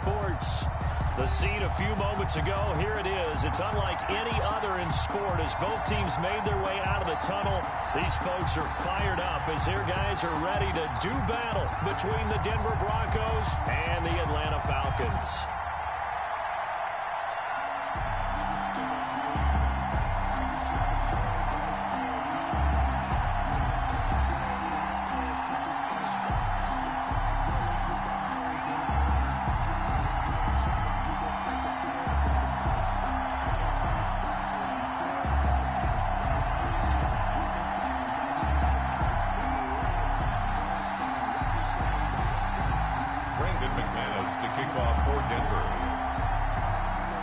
Sports. The scene a few moments ago, here it is. It's unlike any other in sport as both teams made their way out of the tunnel. These folks are fired up as their guys are ready to do battle between the Denver Broncos and the Atlanta Falcons.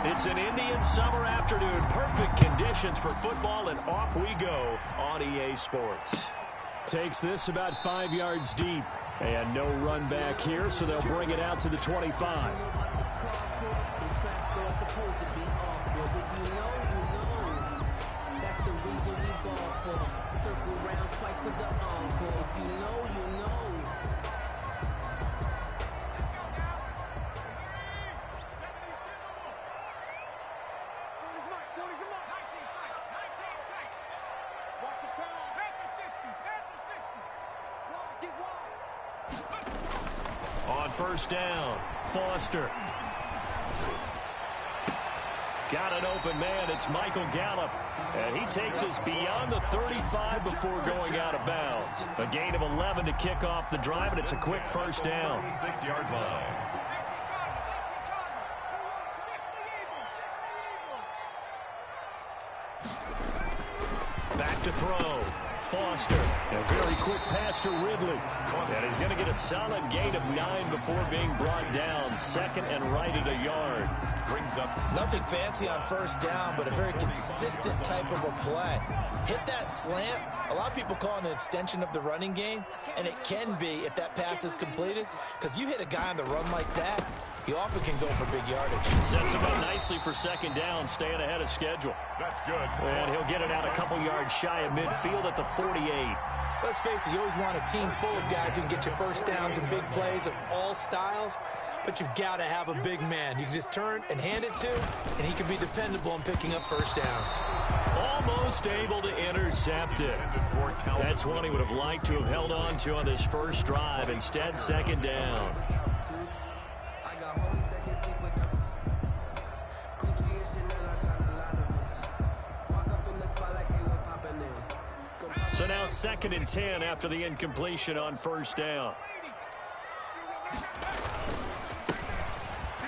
It's an Indian summer afternoon. Perfect conditions for football, and off we go on EA Sports. Takes this about 5 yards deep. And no run back here, so they'll bring it out to the 25. On first down, Foster. Got an open man. It's Michael Gallup. And he takes us beyond the 35 before going out of bounds. A gain of 11 to kick off the drive, and it's a quick first down. 6-yard line. Back to throw. Foster. A very quick pass to Ridley. And he's going to get a solid gain of 9 before being brought down. Second and right at a yard. Brings up nothing fancy on first down, but a very consistent type of a play. Hit that slant. A lot of people call it an extension of the running game, and it can be if that pass is completed, because you hit a guy on the run like that, he often can go for big yardage. Sets him up nicely for second down, staying ahead of schedule. That's good. And he'll get it out a couple yards shy of midfield at the 48. Let's face it, you always want a team full of guys who can get you first downs and big plays of all styles, but you've got to have a big man you can just turn and hand it to, and he can be dependable in picking up first downs. Almost able to intercept it. That's one he would have liked to have held on to on this first drive. Instead, second down. So now second and 10 after the incompletion on first down.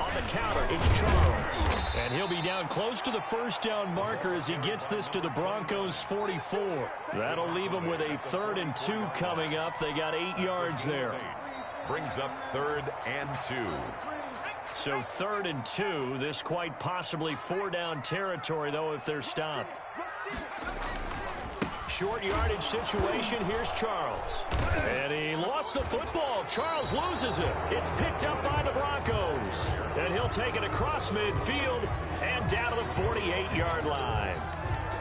On the counter, it's Charles. And he'll be down close to the first down marker as he gets this to the Broncos' 44. That'll leave him with a 3rd and 2 coming up. They got 8 yards there. Brings up 3rd and 2. So 3rd and 2. This quite possibly 4-down territory, though, if they're stopped. Short yardage situation. Here's Charles. And he lost the football. Charles loses it. It's picked up by the Broncos. And he'll take it across midfield and down to the 48-yard line.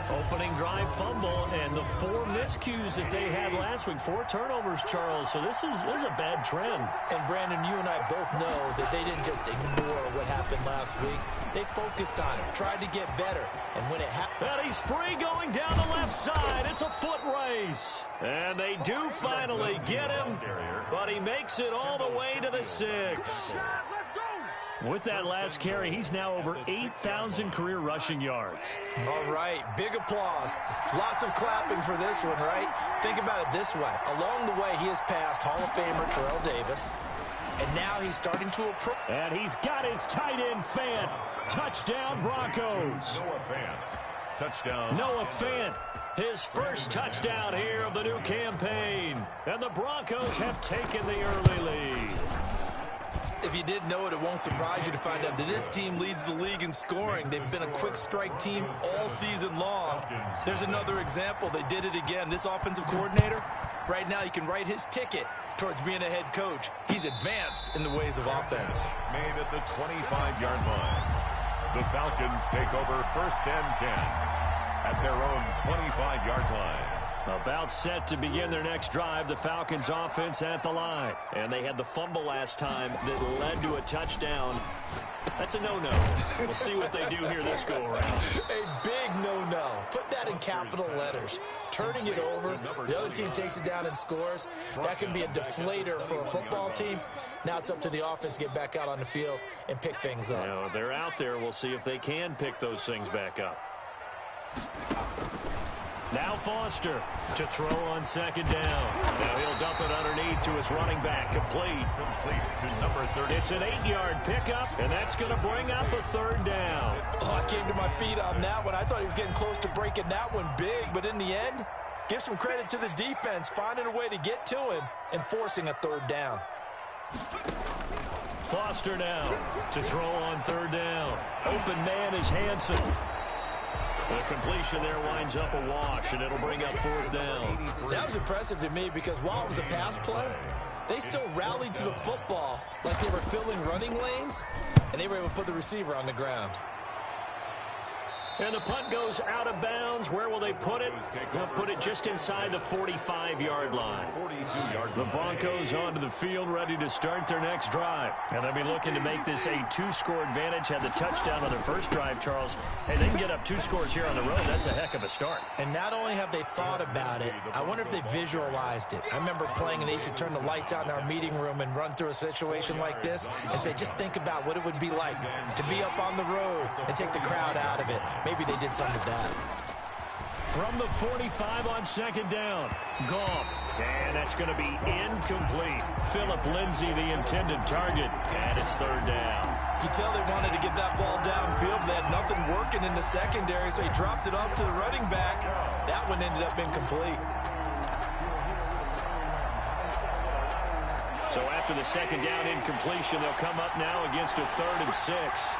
Opening drive fumble and the 4 miscues that they had last week. 4 turnovers, Charles. So this is a bad trend. And Brandon, you and I both know that they didn't just ignore what happened last week. They focused on it, tried to get better. And when it happened... And he's free going down the left side. It's a foot race. And they do finally get him, but he makes it all the way to the 6. With that last carry, he's now over 8,000 career rushing yards. All right, big applause. Lots of clapping for this one, right? Think about it this way. Along the way, he has passed Hall of Famer Terrell Davis, and now he's starting to approach. And he's got his tight end Fant. Touchdown, Broncos. Noah Fant. Touchdown. Noah Fant. His first touchdown here of the new campaign. And the Broncos have taken the early lead. If you didn't know it, it won't surprise you to find out that this team leads the league in scoring. They've been a quick strike team all season long. There's another example. They did it again. This offensive coordinator, right now, you can write his ticket towards being a head coach. He's advanced in the ways of offense. Made at the 25-yard line. The Falcons take over 1st and 10 at their own 25-yard line. About set to begin their next drive, the Falcons offense at the line. And they had the fumble last time that led to a touchdown. That's a no-no. We'll see what they do here this go-around. A big no-no. Put that in capital letters. Turning it over, the other team takes it down and scores. That can be a deflator for a football team. Now it's up to the offense to get back out on the field and pick things up. Now, they're out there. We'll see if they can pick those things back up. Now Foster to throw on second down. Now he'll dump it underneath to his running back. Complete to number 30. It's an 8-yard pickup, and that's going to bring up a third down. Oh, I came to my feet on that one. I thought he was getting close to breaking that one big, but in the end, give some credit to the defense, finding a way to get to him and forcing a third down. Foster now to throw on third down. Open man is Hansen. The completion there winds up a wash, and it'll bring up fourth down. That was impressive to me because while it was a pass play, they still rallied to the football like they were filling running lanes, and they were able to put the receiver on the ground. And the punt goes out of bounds. Where will they put it? They'll put it just inside the 45-yard line. The Broncos onto the field, ready to start their next drive. And they'll be looking to make this a 2-score advantage. Had the touchdown on their first drive, Charles. Hey, they can get up 2 scores here on the road. That's a heck of a start. And not only have they thought about it, I wonder if they visualized it. I remember playing, and they used to turn the lights out in our meeting room and run through a situation like this and say, just think about what it would be like to be up on the road and take the crowd out of it. Maybe they did some of that. From the 45 on second down, Goff. And that's going to be incomplete. Phillip Lindsay, the intended target. And it's third down. You can tell they wanted to get that ball downfield. They had nothing working in the secondary, so he dropped it off to the running back. That one ended up incomplete. So after the second down incompletion, they'll come up now against a 3rd and 6.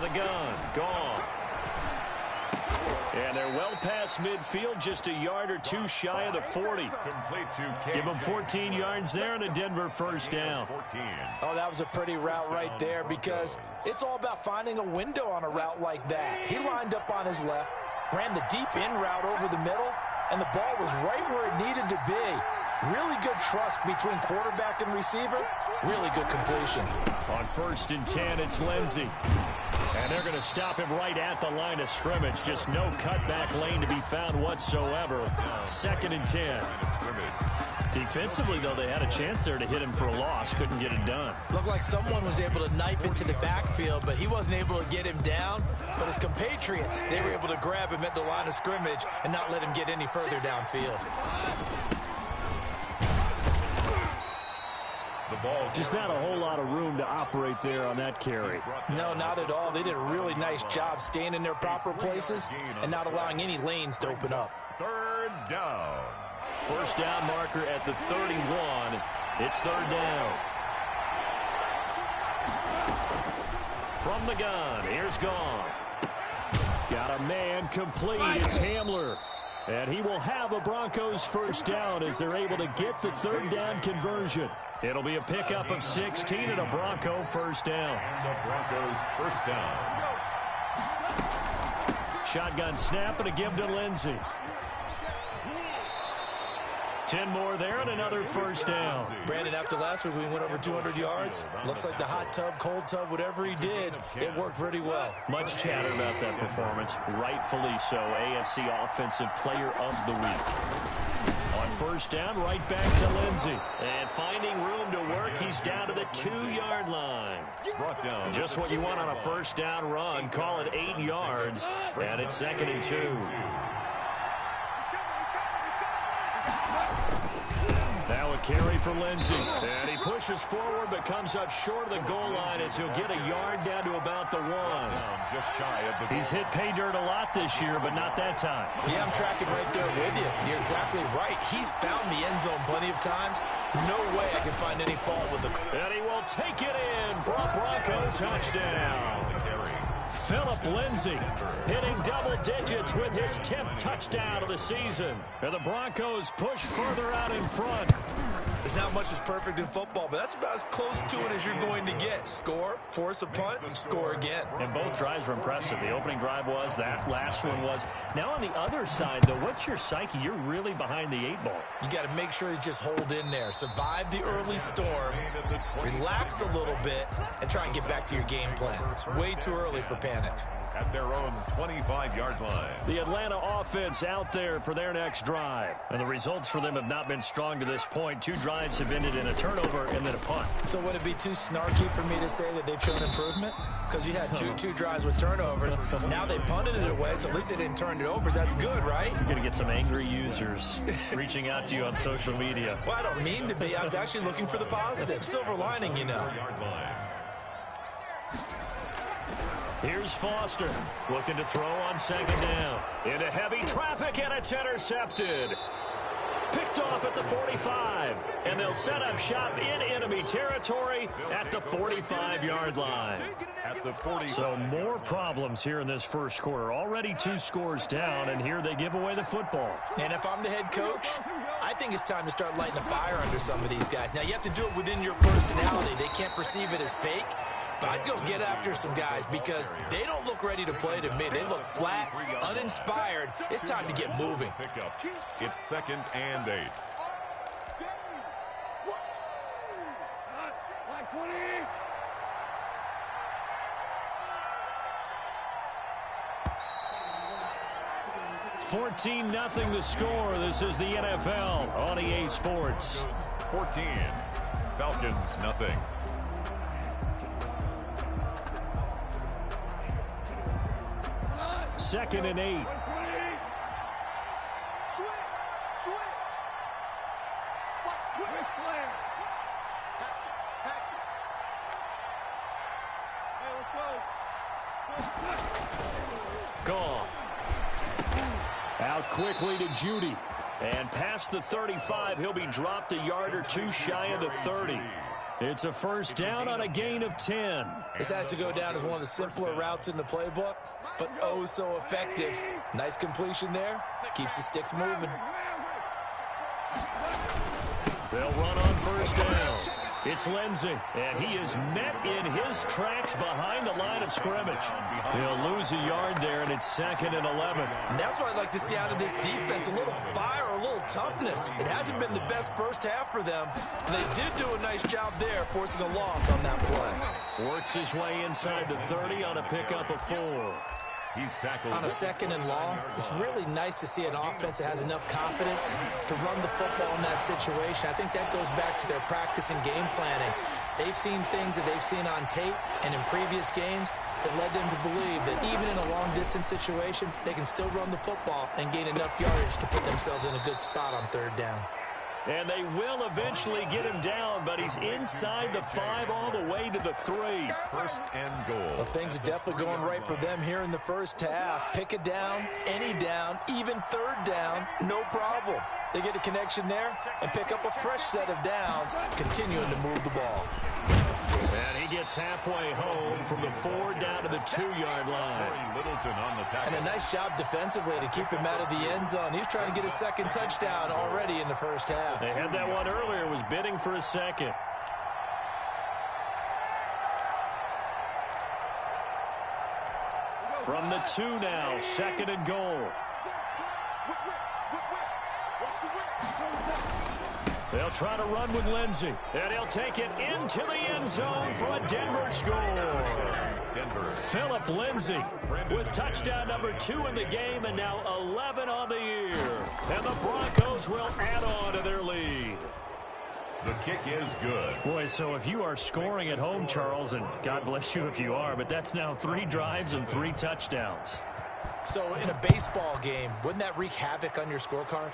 The gun, Goff. And they're well past midfield, just a yard or 2 shy of the 40. Give them 14 yards there and a Denver first down. Oh, that was a pretty route right there because it's all about finding a window on a route like that. He lined up on his left, ran the deep in route over the middle, and the ball was right where it needed to be. Really good trust between quarterback and receiver. Really good completion. On 1st and 10, it's Lindsay. And they're going to stop him right at the line of scrimmage. Just no cutback lane to be found whatsoever. 2nd and 10. Defensively, though, they had a chance there to hit him for a loss. Couldn't get it done. Looked like someone was able to knife into the backfield, but he wasn't able to get him down. But his compatriots, they were able to grab him at the line of scrimmage and not let him get any further downfield. Just not a whole lot of room to operate there on that carry. No, not at all. They did a really nice job staying in their proper places and not allowing any lanes to open up. 3rd down. First down marker at the 31. It's 3rd down. From the gun, here's Goff. Got a man complete. It's Hamler. And he will have a Broncos first down as they're able to get the 3rd down conversion. It'll be a pickup of 16 and a Bronco first down. And the Broncos first down. Shotgun snap and a give to Lindsay. 10 more there and another first down. Brandon, after last week we went over 200 yards. Looks like the hot tub, cold tub, whatever he did, it worked pretty well. Much chatter about that performance. Rightfully so. AFC Offensive Player of the Week. On first down, right back to Lindsay. And finding room to work, he's down to the 2-yard line. Brought down. Just what you want on a first down run. Call it 8 yards. And it's 2nd and 2. Now a carry for Lindsay. And he pushes forward but comes up short of the goal line as he'll get a yard down to about the 1. Just shy of the He's hit pay dirt a lot this year, but not that time. Yeah, I'm tracking right there with you. You're exactly right. He's found the end zone plenty of times. No way I can find any fault with the... And he will take it in for a Bronco touchdown. Philip Lindsay hitting double digits with his 10th touchdown of the season. And the Broncos push further out in front. There's not much that's perfect in football, but that's about as close to it as you're going to get. Score, force a punt, score again. And both drives were impressive. The opening drive was, that last one was. Now on the other side, though, what's your psyche? You're really behind the 8 ball. You got to make sure you just hold in there. Survive the early storm, relax a little bit, and try and get back to your game plan. It's way too early for panic. At their own 25-yard line. The Atlanta offense out there for their next drive. And the results for them have not been strong to this point. 2 drives have ended in a turnover and then a punt. So would it be too snarky for me to say that they've shown improvement? Because you had two drives with turnovers. Now they punted it away, so at least they didn't turn it over. That's good, right? You're going to get some angry users reaching out to you on social media. Well, I don't mean to be. I was actually looking for the positive. Silver lining, you know. Here's Foster looking to throw on 2nd down. Into heavy traffic, and it's intercepted. Picked off at the 45, and they'll set up shop in enemy territory at the 45-yard line. At the 45. So more problems here in this first quarter. Already 2 scores down, and here they give away the football. And if I'm the head coach, I think it's time to start lighting a fire under some of these guys. Now, you have to do it within your personality. They can't perceive it as fake. But I'd go get after some guys because they don't look ready to play to me. They look flat, uninspired. It's time to get moving. It's 2nd and 8. $14-0 the score. This is the NFL on EA Sports. 14. Falcons, nothing. Second and 8. Gone. Out quickly to Judy. And past the 35, he'll be dropped a yard or 2 shy of the 30. It's a first down on a gain of 10. This has to go down as one of the simpler routes in the playbook, but oh so effective. Nice completion there. Keeps the sticks moving. They'll run on first down. It's Lindsay, and he is met in his tracks behind the line of scrimmage. He'll lose a yard there, and it's 2nd and 11. And that's what I'd like to see out of this defense, a little fire, a little toughness. It hasn't been the best first half for them. They did do a nice job there, forcing a loss on that play. Works his way inside the 30 on a pickup of 4. He's tackled. On a 2nd and long, it's really nice to see an offense that has enough confidence to run the football in that situation. I think that goes back to their practice and game planning. They've seen things that they've seen on tape and in previous games that led them to believe that even in a long-distance situation, they can still run the football and gain enough yardage to put themselves in a good spot on 3rd down. And they will eventually get him down, but he's inside the 5 all the way to the 3. 1st and goal. Well, things are definitely going right for them here in the first half. Pick a down, any down, even 3rd down, no problem. They get a connection there and pick up a fresh set of downs, continuing to move the ball. And he gets halfway home from the 4 down to the 2-yard line. Littleton on the tackle. And a nice job defensively to keep him out of the end zone. He's trying to get his 2nd touchdown already in the first half. They had that one earlier, was bidding for a 2nd. From the 2 now, 2nd and goal. They'll try to run with Lindsay, and he'll take it into the end zone for a Denver score. Philip Lindsay with touchdown number 2 in the game, and now 11 on the year. And the Broncos will add on to their lead. The kick is good. Boy, so if you are scoring at home, Charles, and God bless you if you are, but that's now 3 drives and 3 touchdowns. So in a baseball game, wouldn't that wreak havoc on your scorecard?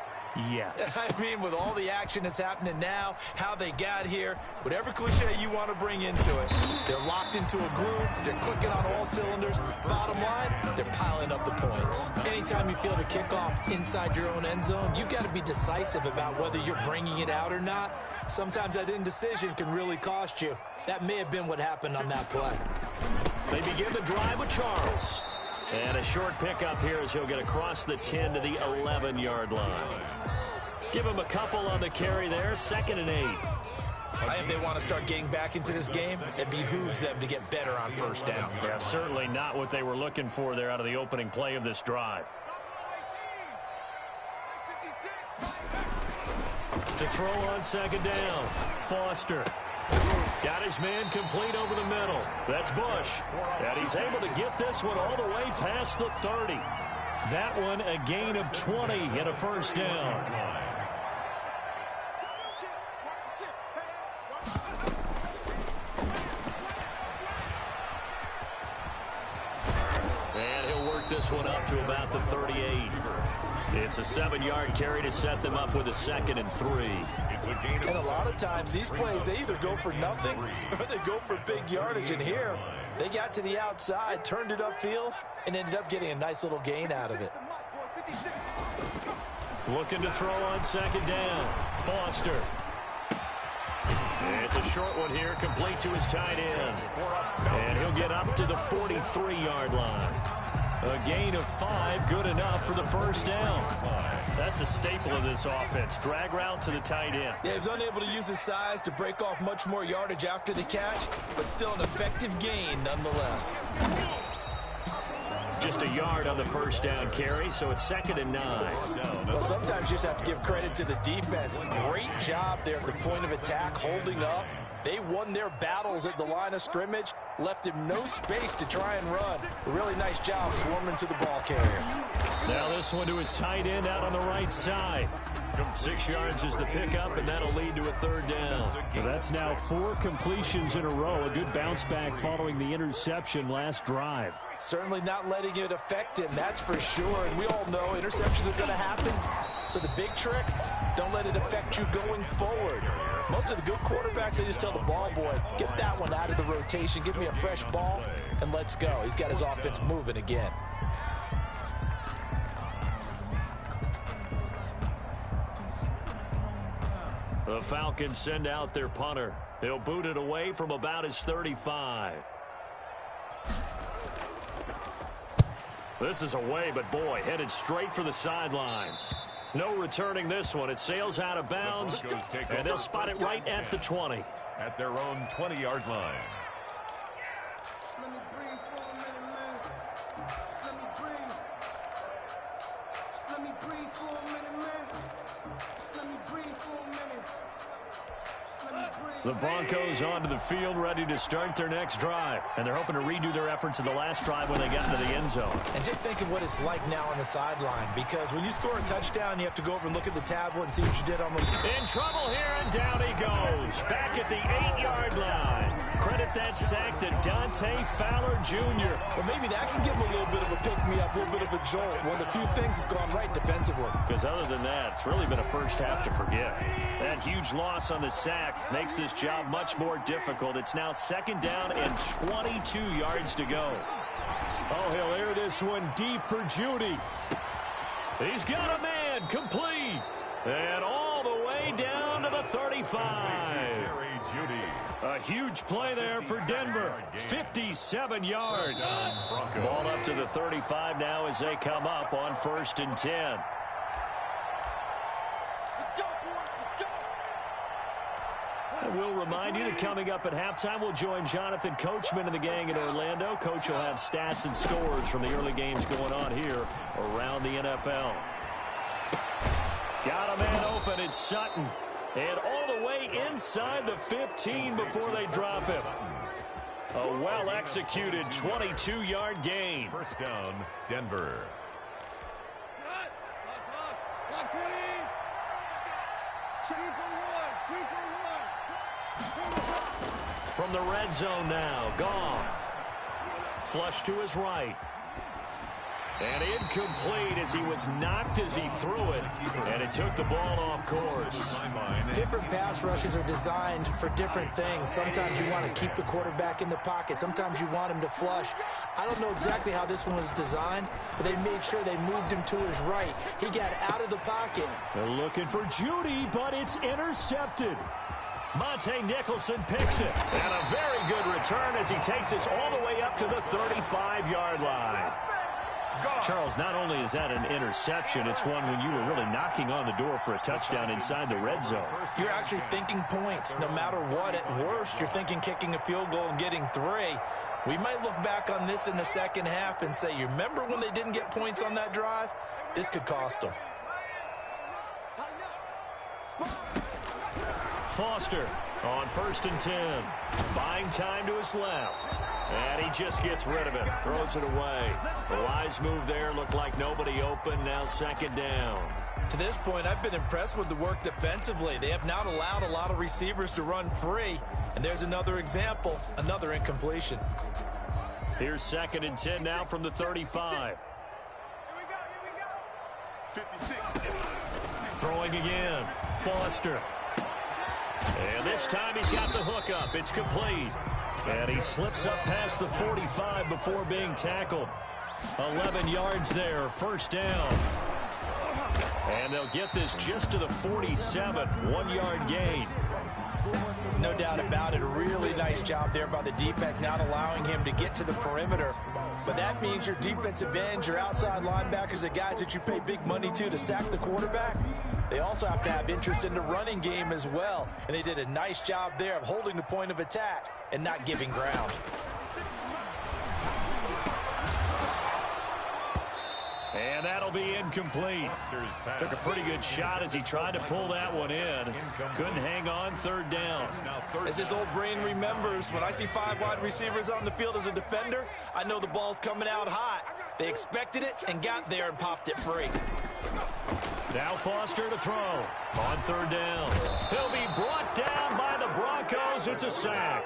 Yes. I mean, with all the action that's happening now, how they got here, whatever cliche you want to bring into it, they're locked into a groove, they're clicking on all cylinders. Bottom line, they're piling up the points. Anytime you feel the kickoff inside your own end zone, you've got to be decisive about whether you're bringing it out or not. Sometimes that indecision can really cost you. That may have been what happened on that play. They begin the drive with Charles. And a short pickup here as he'll get across the 10 to the 11-yard line. Give him a couple on the carry there, 2nd and 8. If they want to start getting back into this game, it behooves them to get better on first down. Yeah, certainly not what they were looking for there out of the opening play of this drive. To throw on 2nd down, Foster. Got his man complete over the middle. That's Bush. And he's able to get this one all the way past the 30. That one a gain of 20 and a first down. And he'll work this one up to about the 38. It's a 7-yard carry to set them up with a 2nd and 3. And a lot of times these plays, they either go for nothing or they go for big yardage. And here, they got to the outside, turned it upfield, and ended up getting a nice little gain out of it. Looking to throw on 2nd down. Foster. It's a short one here, complete to his tight end. And he'll get up to the 43-yard line. A gain of 5, good enough for the first down. That's a staple of this offense. Drag route to the tight end. Yeah, he was unable to use his size to break off much more yardage after the catch, but still an effective gain nonetheless. Just a yard on the first down carry, so it's 2nd and 9. Well, sometimes you just have to give credit to the defense. Great job there at the point of attack, holding up. They won their battles at the line of scrimmage, left him no space to try and run. A really nice job swarming to the ball carrier. Now this one to his tight end out on the right side. 6 yards is the pickup, and that'll lead to a 3rd down. Well, that's now 4 completions in a row. A good bounce back following the interception last drive. Certainly not letting it affect him, that's for sure. And we all know interceptions are going to happen. So the big trick, don't let it affect you going forward. Most of the good quarterbacks, they just tell the ball boy, get that one out of the rotation, give me a fresh ball, and let's go. He's got his offense moving again. The Falcons send out their punter. He'll boot it away from about his 35. This is away, but boy, headed straight for the sidelines. No returning this one. It sails out of bounds, and they'll spot it right at the 20. At their own 20-yard line. Let me breathe for a minute, man. Let me breathe. Let me breathe for a minute, man. Let me breathe for a minute. Let me breathe. The Broncos onto the field, ready to start their next drive. And they're hoping to redo their efforts in the last drive when they got into the end zone. And just think of what it's like now on the sideline, because when you score a touchdown, you have to go over and look at the tablet and see what you did on the... In trouble here, and down he goes. Back at the 8-yard line. Credit that sack to Dante Fowler Jr. Well, maybe that can give him a little bit of a pick-me-up, a little bit of a jolt. One of the few things that's gone right defensively. Because other than that, it's really been a first half to forget. That huge loss on the sack makes this job much more difficult. It's now 2nd down and 22 yards to go. Oh, he'll air this one deep for Judy. He's got a man, complete. And all the way down to the 35. A huge play there for Denver. 57 yards. Ball up to the 35 now as they come up on 1st and 10. I will remind you that coming up at halftime, we'll join Jonathan Coachman and the gang in Orlando. Coach will have stats and scores from the early games going on here around the NFL. Got a man open. It's Sutton. And all the way inside the 15 before they drop him. A well-executed 22-yard gain. First down, Denver. From the red zone now, Goff. Flush to his right. And incomplete as he was knocked as he threw it. And it took the ball off course. Different pass rushes are designed for different things. Sometimes you want to keep the quarterback in the pocket. Sometimes you want him to flush. I don't know exactly how this one was designed, but they made sure they moved him to his right. He got out of the pocket. They're looking for Judy, but it's intercepted. Monte Nicholson picks it. And a very good return as he takes us all the way up to the 35-yard line. Charles, not only is that an interception, it's one when you were really knocking on the door for a touchdown inside the red zone. You're actually thinking points. No matter what, at worst, you're thinking kicking a field goal and getting 3. We might look back on this in the second half and say, you remember when they didn't get points on that drive? This could cost them. Foster on 1st and 10. Buying time to his left. And he just gets rid of it. Throws it away. The wise move there. Looked like nobody open. Now 2nd down. To this point, I've been impressed with the work defensively. They have not allowed a lot of receivers to run free. And there's another example, another incompletion. Here's 2nd and 10 now from the 35. 56. Throwing again. Foster. And this time he's got the hook up. It's complete. And he slips up past the 45 before being tackled. 11 yards there, 1st down. And they'll get this just to the 47, 1-yard gain. No doubt about it. A really nice job there by the defense, not allowing him to get to the perimeter. But that means your defensive ends, your outside linebackers, the guys that you pay big money to sack the quarterback, they also have to have interest in the running game as well. And they did a nice job there of holding the point of attack and not giving ground. And that'll be incomplete. Took a pretty good shot as he tried to pull that one in. Couldn't hang on, 3rd down. As his old brain remembers, when I see 5 wide receivers on the field as a defender, I know the ball's coming out hot. They expected it and got there and popped it free. Now Foster to throw on 3rd down. He'll be brought down by the Broncos. It's a sack.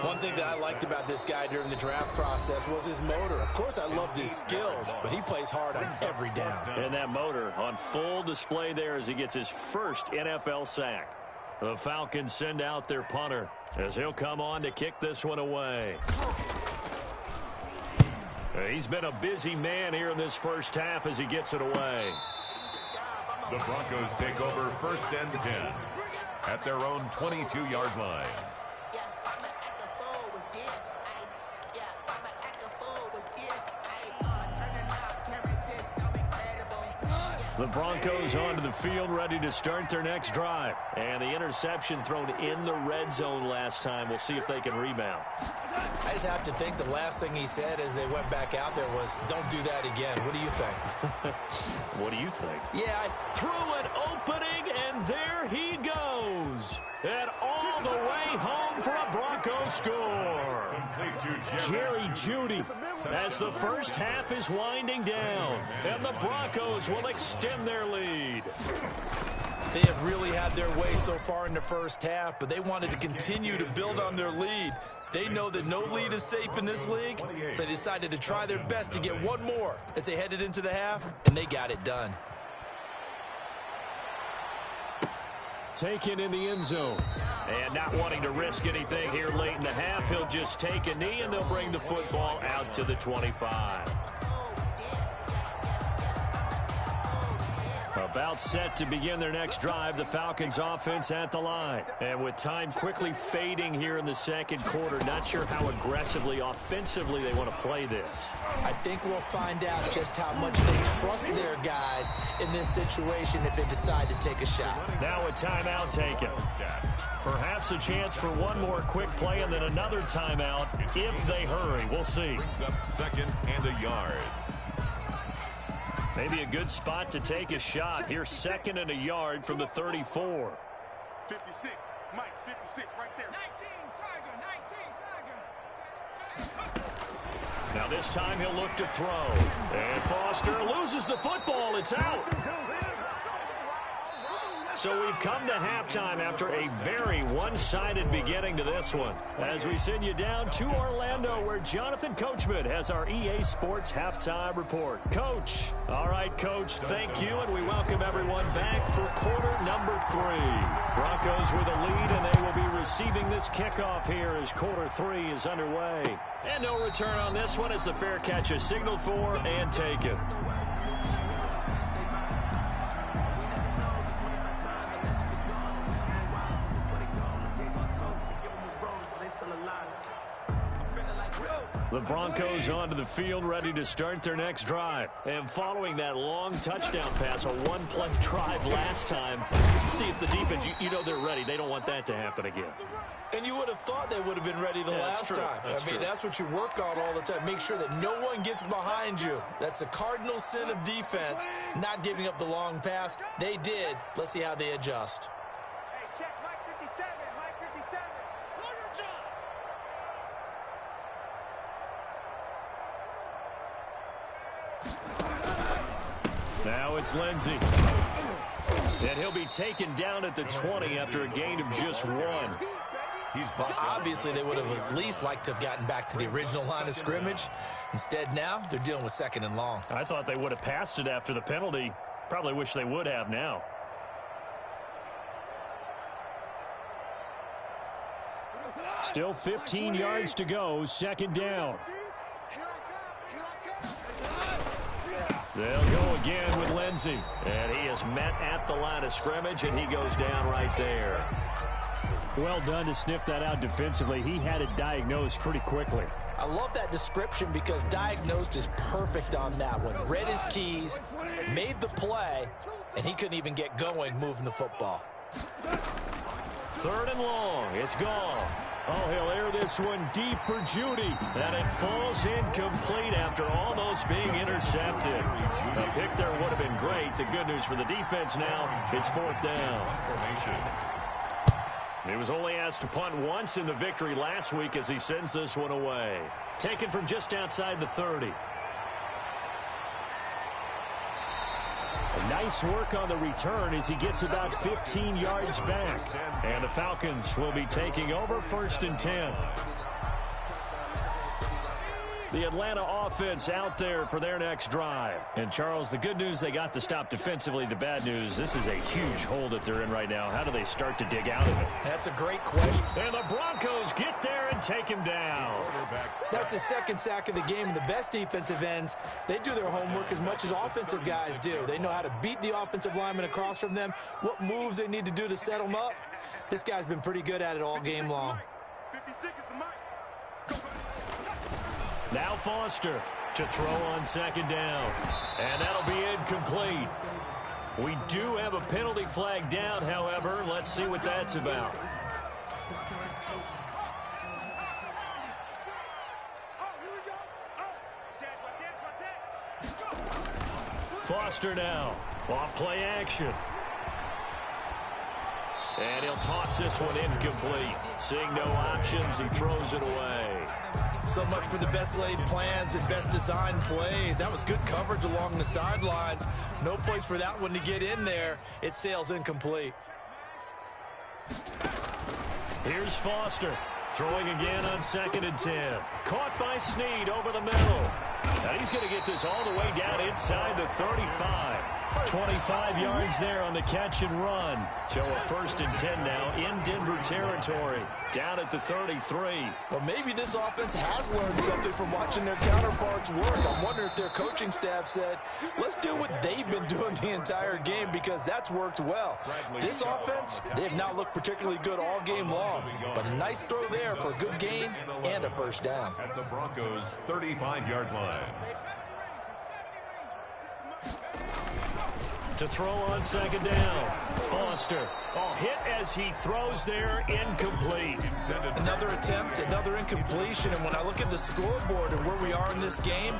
One thing that I liked about this guy during the draft process was his motor. Of course, I loved his skills, but he plays hard on every down. And that motor on full display there as he gets his first NFL sack. The Falcons send out their punter as he'll come on to kick this one away. He's been a busy man here in this first half as he gets it away. The Broncos take over 1st and 10 at their own 22-yard line. The Broncos onto the field ready to start their next drive. And the interception thrown in the red zone last time. We'll see if they can rebound. I just have to think the last thing he said as they went back out there was, don't do that again. What do you think? What do you think? Yeah, Through an opening, and there he goes. And all the way home for a Broncos score. Jerry Jeudy as the first half is winding down. And the Broncos will extend their lead. They have really had their way so far in the first half, but they wanted to continue to build on their lead. They know that no lead is safe in this league, so they decided to try their best to get one more as they headed into the half, and they got it done. Taken in the end zone. And not wanting to risk anything here late in the half, he'll just take a knee, and they'll bring the football out to the 25. About set to begin their next drive, the Falcons offense at the line. And with time quickly fading here in the second quarter, not sure how aggressively, offensively they want to play this. I think we'll find out just how much they trust their guys in this situation if they decide to take a shot. Now a timeout taken. Perhaps a chance for one more quick play and then another timeout if they hurry. We'll see. Brings up 2nd and a yard. Maybe a good spot to take a shot. Here's 2nd and a yard from the 34. 56, Mike, 56, right there. 19, Tiger. Now this time he'll look to throw. And Foster loses the football. It's out. So we've come to halftime after a very one-sided beginning to this one. As we send you down to Orlando, where Jonathan Coachman has our EA Sports Halftime Report. Coach. All right, Coach, thank you, and we welcome everyone back for quarter number 3. Broncos with a lead, and they will be receiving this kickoff here as quarter 3 is underway. And no return on this one as the fair catch is signaled for and taken. The Broncos onto the field, ready to start their next drive. And following that long touchdown pass, a one-play drive last time, you see if the defense, you know they're ready. They don't want that to happen again. And you would have thought they would have been ready the last time. That's what you work on all the time. Make sure that no one gets behind you. That's the cardinal sin of defense, not giving up the long pass. They did. Let's see how they adjust. Hey, check Mike 57. Mike 57. Now it's Lindsey. And he'll be taken down at the 20 after a gain of just 1. Obviously, they would have at least liked to have gotten back to the original line of scrimmage. Instead, now they're dealing with 2nd and long. I thought they would have passed it after the penalty. Probably wish they would have now. Still 15 yards to go, 2nd down. They'll go again with Lindsey. And he is met at the line of scrimmage, and he goes down right there. Well done to sniff that out defensively. He had it diagnosed pretty quickly. I love that description because diagnosed is perfect on that one. Read his keys, made the play, and he couldn't even get going moving the football. 3rd and long. It's gone. Oh, he'll air this one deep for Judy. And it falls incomplete after almost being intercepted. A pick there would have been great. The good news for the defense now, it's 4th down. He was only asked to punt once in the victory last week as he sends this one away. Taken from just outside the 30. Nice work on the return as he gets about 15 yards back. And the Falcons will be taking over 1st and 10. The Atlanta offense out there for their next drive. And, Charles, the good news, they got the stop defensively. The bad news, this is a huge hole that they're in right now. How do they start to dig out of it? That's a great question. And the Broncos get there and take him down. That's the 2nd sack of the game. And the best defensive ends, they do their homework as much as offensive guys do. They know how to beat the offensive lineman across from them, what moves they need to do to set them up. This guy's been pretty good at it all game long. 56 is the mic. Now Foster to throw on 2nd down. And that'll be incomplete. We do have a penalty flag down, however. Let's see what that's about. Foster now. Off play action. And he'll toss this one incomplete. Seeing no options, he throws it away. So much for the best laid plans and best designed plays. That was good coverage along the sidelines. No place for that one to get in there. It sails incomplete. Here's Foster. Throwing again on 2nd and 10. Caught by Snead over the middle. And he's going to get this all the way down inside the 35. 25 yards there on the catch and run. So a 1st and 10 now in Denver territory. Down at the 33. Well, maybe this offense has learned something from watching their counterparts work. I'm wondering if their coaching staff said, let's do what they've been doing the entire game because that's worked well. This offense, they have not looked particularly good all game long. But a nice throw there for a good gain and a 1st down. At the Broncos' 35-yard line. To throw on 2nd down. Foster. Oh, hit as he throws there, incomplete. Another attempt, another incompletion, and when I look at the scoreboard and where we are in this game,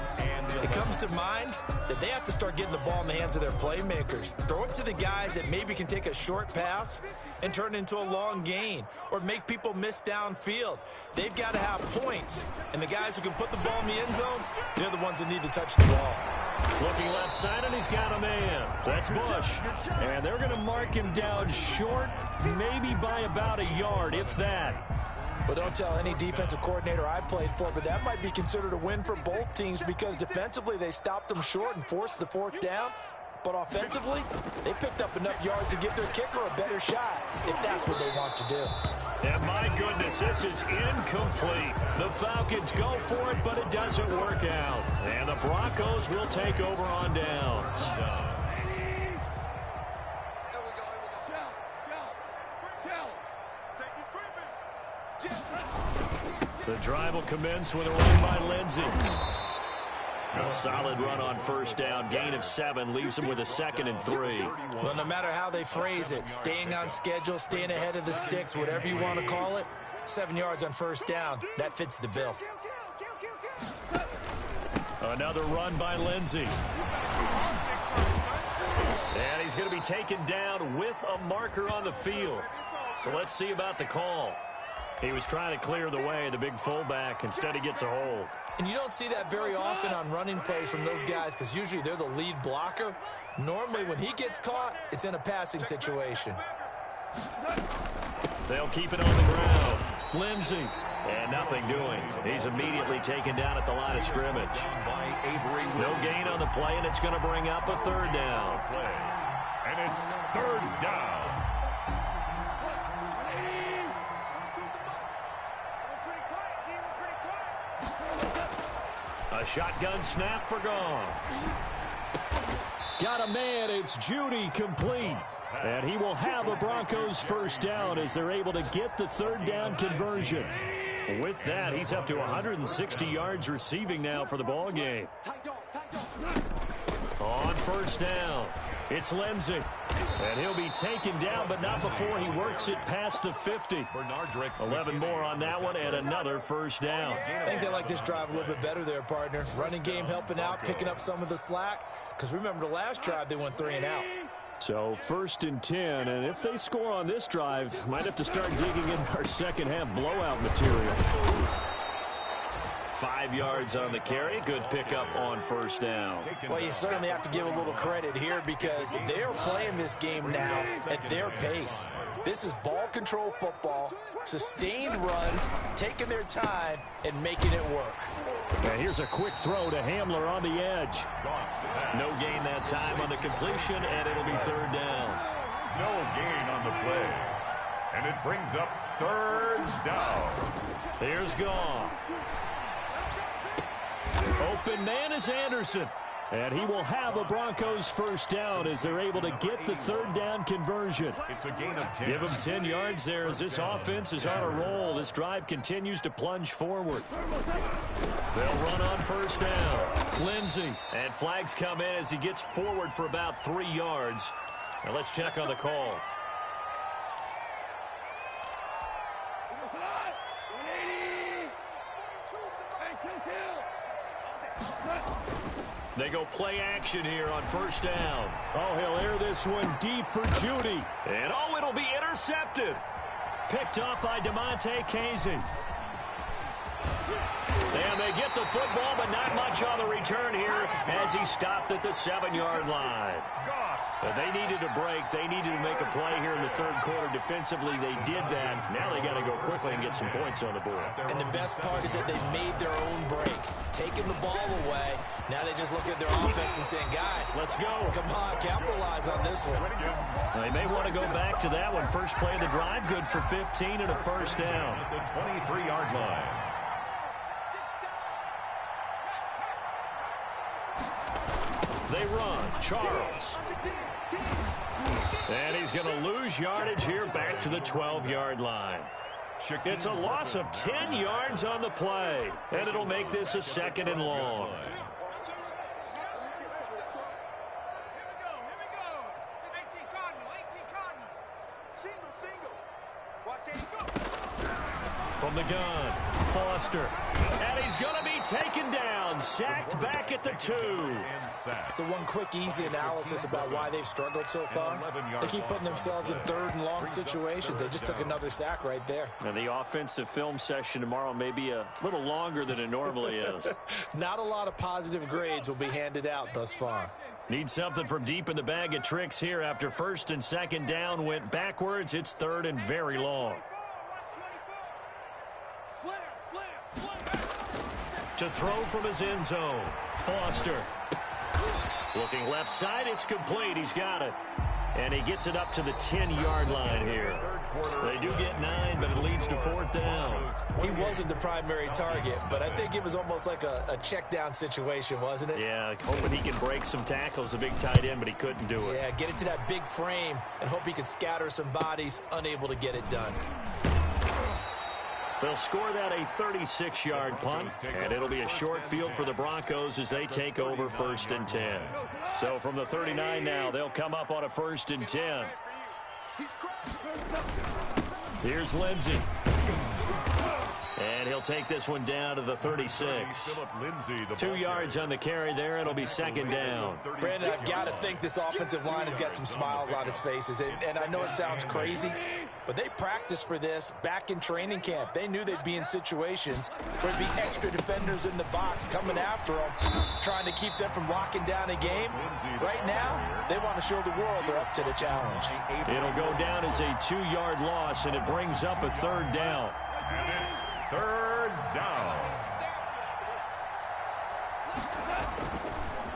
it comes to mind that they have to start getting the ball in the hands of their playmakers. Throw it to the guys that maybe can take a short pass and turn it into a long gain or make people miss downfield. They've got to have points, and the guys who can put the ball in the end zone, they're the ones that need to touch the ball. Looking left side, and he's got a man. That's Bush. And they're going to mark him down short, maybe by about a yard, if that. But don't tell any defensive coordinator I played for, but that might be considered a win for both teams because defensively they stopped them short and forced the 4th down. But offensively, they picked up enough yards to give their kicker a better shot, if that's what they want to do. And my goodness, this is incomplete. The Falcons go for it, but it doesn't work out. And the Broncos will take over on downs. The drive will commence with a run by Lindsey. A solid run on first down. Gain of 7 leaves him with a 2nd and 3. Well, no matter how they phrase it, staying on schedule, staying ahead of the sticks, whatever you want to call it, 7 yards on first down, that fits the bill. Another run by Lindsey. And he's going to be taken down with a marker on the field. So let's see about the call. He was trying to clear the way, the big fullback. Instead, he gets a hold. And you don't see that very often on running plays from those guys because usually they're the lead blocker. Normally, when he gets caught, it's in a passing situation. They'll keep it on the ground. Lindsey. And nothing doing. He's immediately taken down at the line of scrimmage. No gain on the play, and it's going to bring up a 3rd down. And it's 3rd down. A shotgun snap for Goff. Got a man. It's Judy complete. And he will have a Broncos first down as they're able to get the 3rd down conversion. With that, he's up to 160 yards receiving now for the ball game. On first down, it's Lindsey. And he'll be taken down, but not before he works it past the 50. 11 more on that one, and another first down. I think they like this drive a little bit better there, partner. Running game helping out, picking up some of the slack. Because remember the last drive, they went 3 and out. So 1st and 10, and if they score on this drive, might have to start digging in our second half blowout material. 5 yards on the carry. Good pickup on first down. Well, you certainly have to give a little credit here because they're playing this game now at their pace. This is ball control football, sustained runs, taking their time, and making it work. And here's a quick throw to Hamler on the edge. No gain that time on the completion, and it'll be 3rd down. No gain on the play. And it brings up 3rd down. Here's Goff. Open man is Anderson. And he will have a Broncos first down as they're able to get the 3rd down conversion. It's a gain of 10. Give him 10 yards there as this offense is on a roll. This drive continues to plunge forward. They'll run on first down. Lindsey. And flags come in as he gets forward for about 3 yards. Now let's check on the call. They go play action here on first down. Oh, he'll air this one deep for Judy. And, oh, it'll be intercepted. Picked up by DeMonte Casey. And they get the football, but not much on the return here as he stopped at the 7-yard line. But they needed a break. They needed to make a play here in the 3rd quarter. Defensively, they did that. Now they got to go quickly and get some points on the board. And the best part is that they made their own break, taking the ball away. Now they just look at their offense and saying, guys, let's go. Come on, capitalize on this one. They may want to go back to that one. First play of the drive, good for 15 and a first down. At the 23-yard line. They run. Charles. And he's going to lose yardage here back to the 12-yard line. It's a loss of 10 yards on the play. And it'll make this a 2nd and long. From the gun, Foster. And he's going to be taken down, sacked back at the 2. So one quick, easy analysis about why they've struggled so far. They keep putting themselves in 3rd and long situations. They just took another sack right there. And the offensive film session tomorrow may be a little longer than it normally is. Not a lot of positive grades will be handed out thus far. Need something from deep in the bag of tricks here after 1st and 2nd down went backwards. It's 3rd and very long. To throw from his end zone, Foster. Looking left side, it's complete. He's got it. And he gets it up to the 10-yard line here. They do get 9, but it leads to 4th down. He wasn't the primary target, but I think it was almost like a check down situation, wasn't it? Yeah, hoping he can break some tackles, a big tight end, but he couldn't do it. Yeah, get into that big frame and hope he can scatter some bodies, unable to get it done. They'll score that a 36-yard punt, and it'll be a short field for the Broncos as they take over 1st and 10. So from the 39 now, they'll come up on a 1st and 10. Here's Lindsey. And he'll take this one down to the 36. 2 yards on the carry there. It'll be 2nd down. Brandon, I've got to think this offensive line has got some smiles on its faces. And I know it sounds crazy, but they practiced for this back in training camp. They knew they'd be in situations where there'd be extra defenders in the box coming after them, trying to keep them from locking down a game. Right now, they want to show the world they're up to the challenge. It'll go down as a 2-yard loss, and it brings up a 3rd down. And it's 3rd down.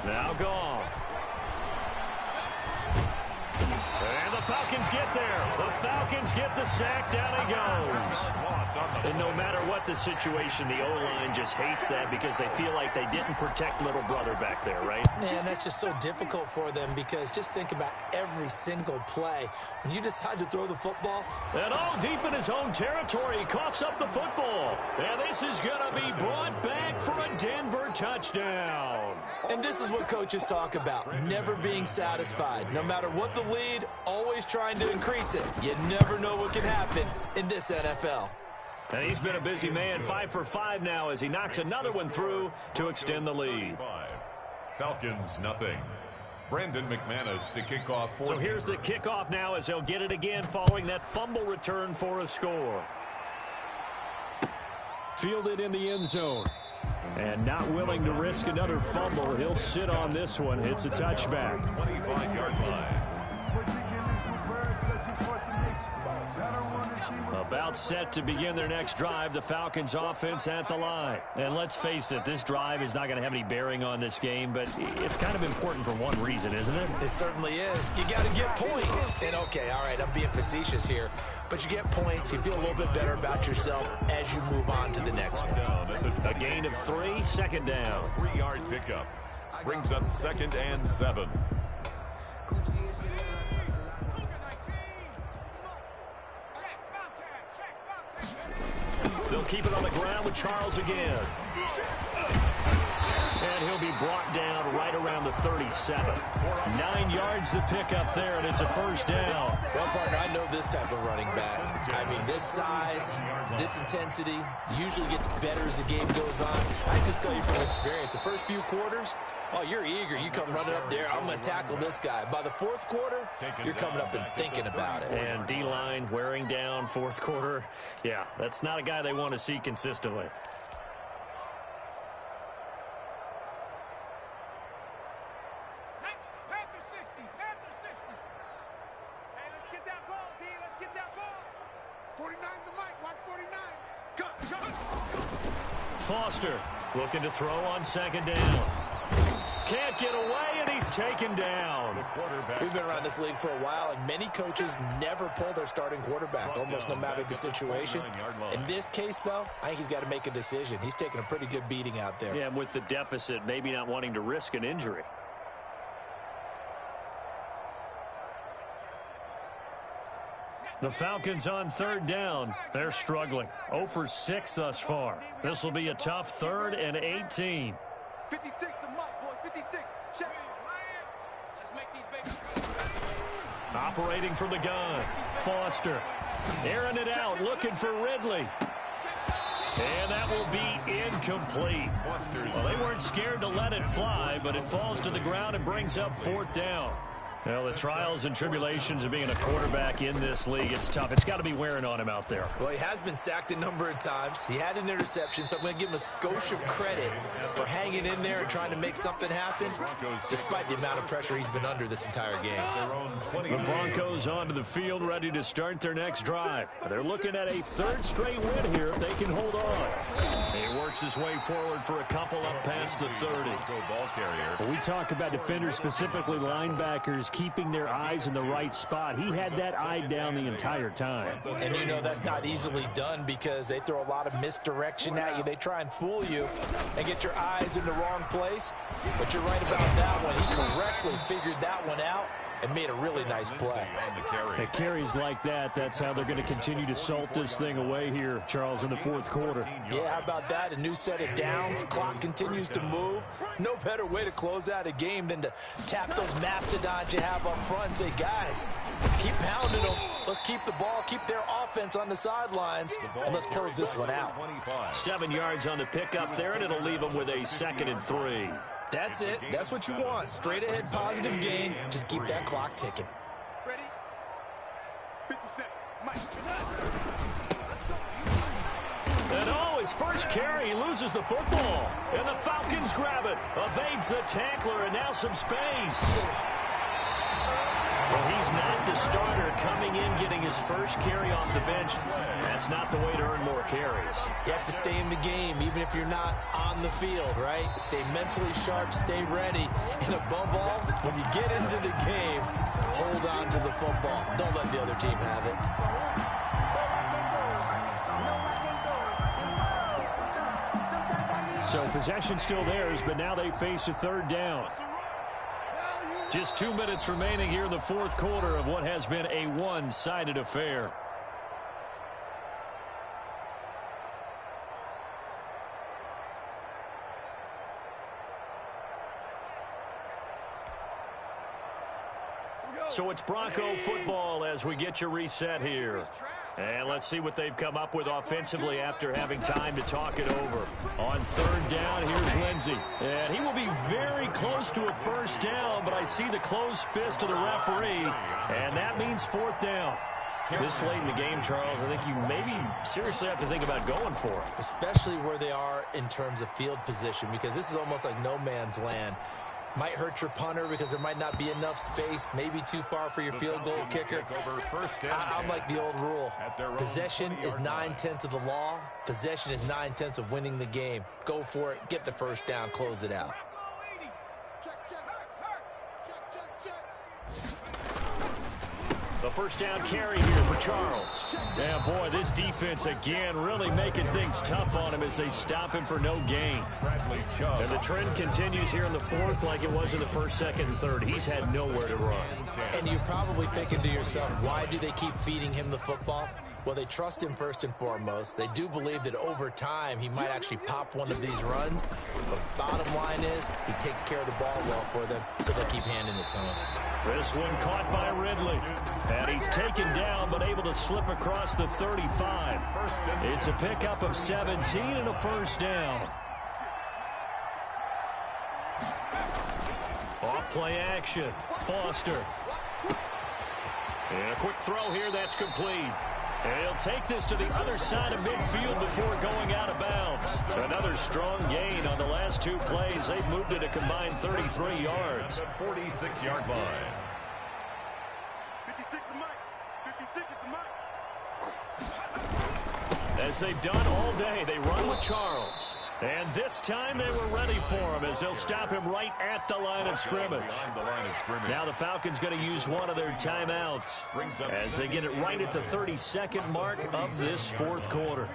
Now Goff. And the Falcons get there. The Falcons get the sack. Down he goes. And no matter what the situation, the O-line just hates that because they feel like they didn't protect little brother back there, right? Man, that's just so difficult for them because just think about every single play. When you decide to throw the football. And all deep in his own territory, he coughs up the football. And this is going to be brought back for a Denver touchdown. And this is what coaches talk about, never being satisfied. No matter what the lead, always trying to increase it. You never know what can happen in this NFL. And he's been a busy man, 5 for 5 now as he knocks another one through to extend the lead. Falcons, nothing. Brandon McManus to kick off. So here's the kickoff now as they'll get it again following that fumble return for a score. Fielded in the end zone. And not willing to risk another fumble. He'll sit on this one. It's a touchback. 25-yard line. About set to begin their next drive, the Falcons offense at the line. And let's face it, this drive is not going to have any bearing on this game, but it's kind of important for one reason, isn't it? It certainly is. You got to get points. And okay, all right, I'm being facetious here, but you get points, you feel a little bit better about yourself as you move on to the next one. A gain of 3, 2nd down. 3-yard pickup. Brings up 2nd and 7. They'll keep it on the ground with Charles again. And he'll be brought down right around the 37. 9 yards to pick up there, and it's a 1st down. Well, partner, I know this type of running back. I mean, this size, this intensity usually gets better as the game goes on. I can just tell you from experience, the first few quarters, oh, you're eager. You come running up there, I'm going to tackle this guy. By the 4th quarter, you're coming up and thinking about it. And D-line wearing down 4th quarter. Yeah, that's not a guy they want to see consistently. Foster looking to throw on 2nd down. Can't get away, and he's taken down. We've been around this league for a while, and many coaches never pull their starting quarterback, almost no matter the situation. In this case, though, I think he's got to make a decision. He's taking a pretty good beating out there. Yeah, and with the deficit, maybe not wanting to risk an injury. The Falcons on 3rd down. They're struggling. 0 for 6 thus far. This will be a tough 3rd and 18. 56 the mark, boys. 56. Check. Let's make these babies. Operating from the gun. Foster. Airing it out. Looking for Ridley. And that will be incomplete. Well, they weren't scared to let it fly, but it falls to the ground and brings up 4th down. Well, the trials and tribulations of being a quarterback in this league, it's tough. It's got to be wearing on him out there. Well, he has been sacked a number of times. He had an interception, so I'm going to give him a skosh of credit for hanging in there and trying to make something happen, despite the amount of pressure he's been under this entire game. The Broncos onto the field, ready to start their next drive. They're looking at a 3rd straight win here if they can hold on. He works his way forward for a couple up past the 30. Ball We talk about defenders, specifically linebackers, keeping their eyes in the right spot. He had that eye down the entire time. And you know that's not easily done because they throw a lot of misdirection at you. They try and fool you and get your eyes in the wrong place. But you're right about that one. He correctly figured that one out and made a really nice play. The carries like that, that's how they're going to continue to salt this thing away here, Charles, in the fourth quarter. Yeah, how about that? A new set of downs. Clock continues to move. No better way to close out a game than to tap those mastodons you have up front and say, guys, keep pounding them. Let's keep the ball, keep their offense on the sidelines, and let's close this one out. 7 yards on the pickup there, and it'll leave them with a 2nd and 3. That's it. That's what you want. Straight ahead, positive gain. Just keep that clock ticking. Ready? 50 seconds. Mike. And oh, his first carry, he loses the football. And the Falcons grab it. Evades the tackler, and now some space. Well, he's not the starter coming in, getting his first carry off the bench. That's not the way to earn more carries. You have to stay in the game, even if you're not on the field, right? Stay mentally sharp, stay ready. And above all, when you get into the game, hold on to the football. Don't let the other team have it. So possession still theirs, but now they face a 3rd down. Just 2 minutes remaining here in the fourth quarter of what has been a one-sided affair. So it's Bronco football as we get you reset here. And let's see what they've come up with offensively after having time to talk it over. On 3rd down, here's Lindsey. And he will be very close to a first down, but I see the closed fist of the referee, and that means 4th down. This late in the game, Charles, I think you maybe seriously have to think about going for it. Especially where they are in terms of field position, because this is almost like no man's land. Might hurt your punter because there might not be enough space, maybe too far for your field goal kicker. I'm like the old rule. Possession is 9/10 of the law. Possession is 9/10 of winning the game. Go for it, get the first down, close it out. The first down carry here for Charles. Yeah, boy, this defense again really making things tough on him as they stop him for no gain. And the trend continues here in the fourth like it was in the first, second, and third. He's had nowhere to run. And you're probably thinking to yourself, why do they keep feeding him the football? Well, they trust him first and foremost. They do believe that over time he might actually pop one of these runs. But bottom line is he takes care of the ball well for them, so they'll keep handing it to him. This one caught by Ridley. And he's taken down but able to slip across the 35. It's a pickup of 17 and a first down. Off play action. Foster. And a quick throw here that's complete. And he'll take this to the other side of midfield before going out of bounds. Another strong gain on the last 2 plays. They've moved it a combined 33 yards. The 46-yard line. 56 to Mike. 56 is the Mike. As they've done all day, they run with Charles. And this time they were ready for him as they'll stop him right at the line of scrimmage. Now the Falcons going to use one of their timeouts as they get it right at the 32nd mark of this fourth quarter.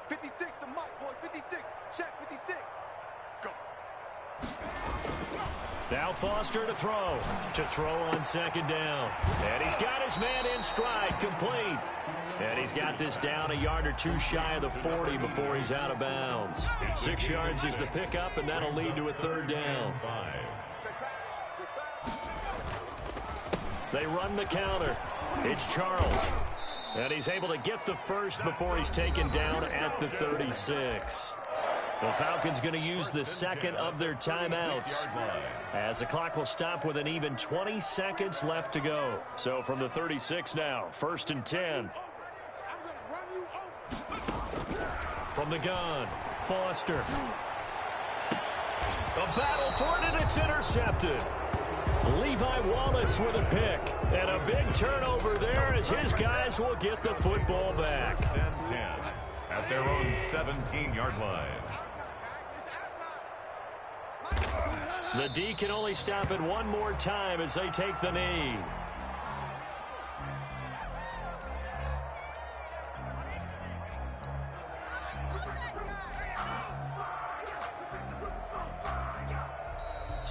56 to Mike, boys. 56. Check 56. Go. Now Foster to throw. To throw on second down. And he's got his man in stride, complete. And he's got this down a yard or 2 shy of the 40 before he's out of bounds. 6 yards is the pickup, and that'll lead to a 3rd down. They run the counter. It's Charles. And he's able to get the first before he's taken down at the 36. The Falcons going to use the second of their timeouts as the clock will stop with an even 20 seconds left to go. So from the 36 now, 1st and 10. From the gun, Foster. A battle for it, and it's intercepted. Levi Wallace with a pick. And a big turnover there as his guys will get the football back. 10 at their own 17-yard line. The D can only stop it one more time as they take the knee.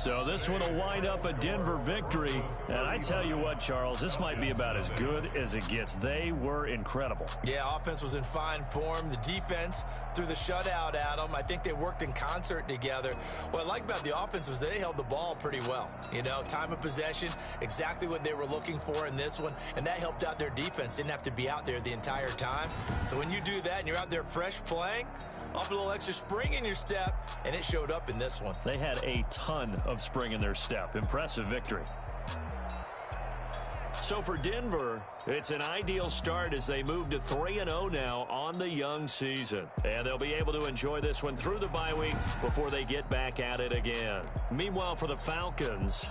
So this one will wind up a Denver victory. And I tell you what, Charles, this might be about as good as it gets. They were incredible. Yeah, offense was in fine form. The defense threw the shutout at them. I think they worked in concert together. What I like about the offense was they held the ball pretty well. You know, time of possession, exactly what they were looking for in this one. And that helped out their defense. Didn't have to be out there the entire time. So when you do that and you're out there fresh playing, off a little extra spring in your step, and it showed up in this one. They had a ton of spring in their step. Impressive victory. So for Denver, it's an ideal start as they move to 3-0 now on the young season. And they'll be able to enjoy this one through the bye week before they get back at it again. Meanwhile, for the Falcons,